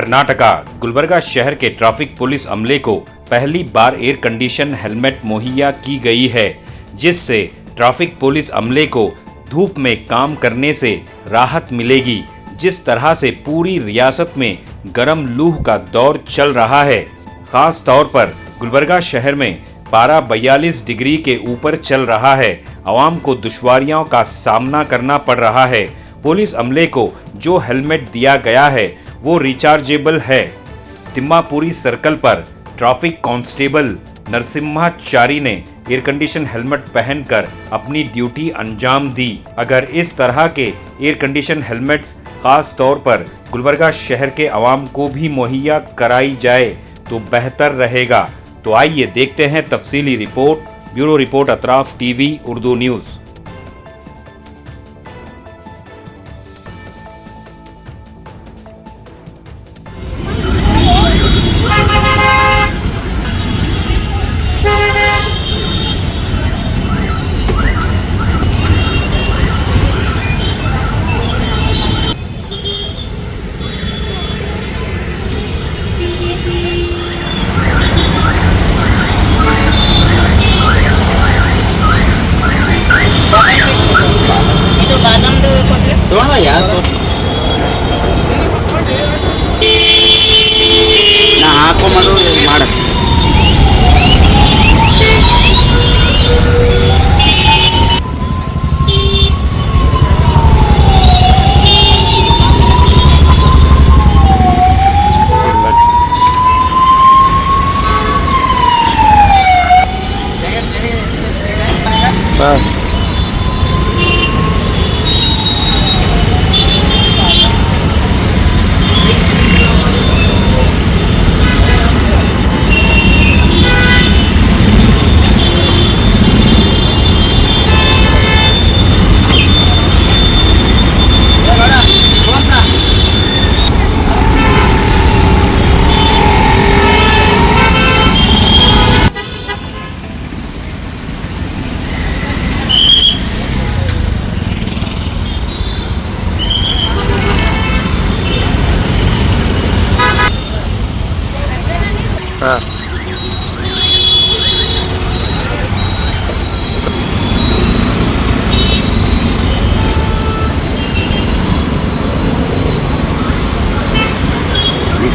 कर्नाटका गुलबर्गा शहर के traffic police अमले को पहली बार एयर कंडीशन हेलमेट मुहैया की गई है, जिससे ट्रैफिक पुलिस अमले को धूप में काम करने से राहत मिलेगी। जिस तरह से पूरी रियासत में गर्म लूह का दौर चल रहा है, खास तौर पर गुलबर्गा शहर में पारा 42 डिग्री के ऊपर चल रहा है। आवाम को दुश्वारियों का सामना करना पड़ रहा है। पुलिस अमले को जो हेलमेट दिया गया है वो रिचार्जेबल है। तिम्मापुरी सर्कल पर ट्रैफिक कांस्टेबल नरसिम्हाचारी ने एयर कंडीशन हेलमेट पहनकर अपनी ड्यूटी अंजाम दी। अगर इस तरह के एयर कंडीशन हेलमेट्स खास तौर पर गुलबर्गा शहर के आवाम को भी मुहैया कराई जाए तो बेहतर रहेगा। तो आइए देखते हैं तफसीली report. Bureau report Atraf TV Urdu news. ಯಾರು ನಾ ಹಾಕೊಂಬಂದು ಮಾಡ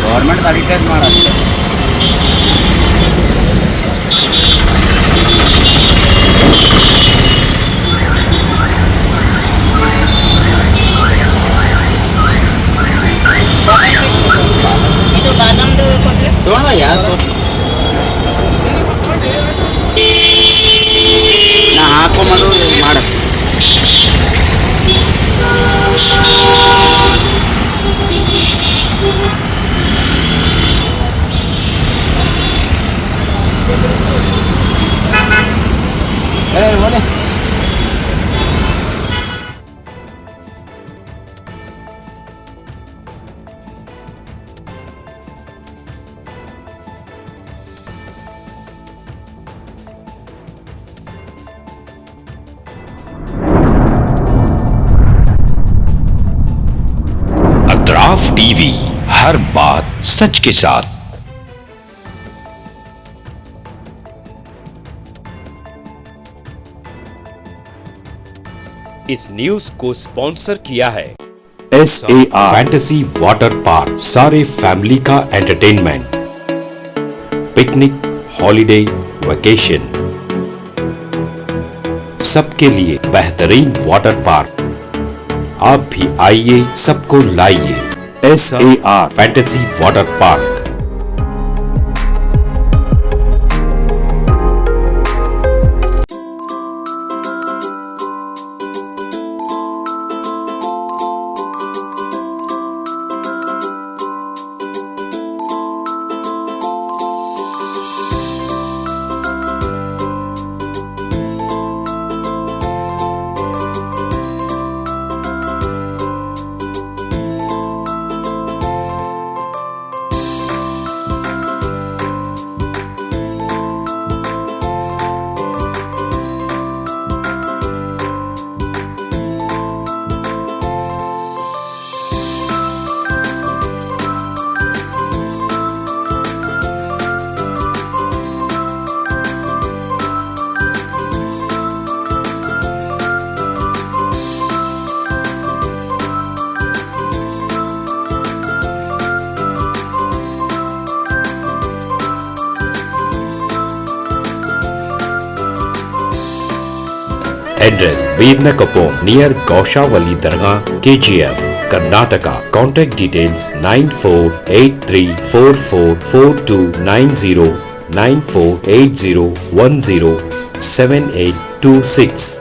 गवर्नमेंट गाड़ी टेस्ट मारा यार ನಾ ಹಾಕೊಂಬಂದು ಮಾಡ अतराफ टीवी, हर बात सच के साथ। इस न्यूज को स्पॉन्सर किया है SAR फैंटेसी वाटर पार्क। सारे फैमिली का एंटरटेनमेंट, पिकनिक, हॉलिडे, वेकेशन, सबके लिए बेहतरीन वाटर पार्क। आप भी आइए, सबको लाइए। SAR fantasy water park. Address Birnakapom near Gaushavali Dargah, KGF, Karnataka. Contact details 9483444290 9480107826.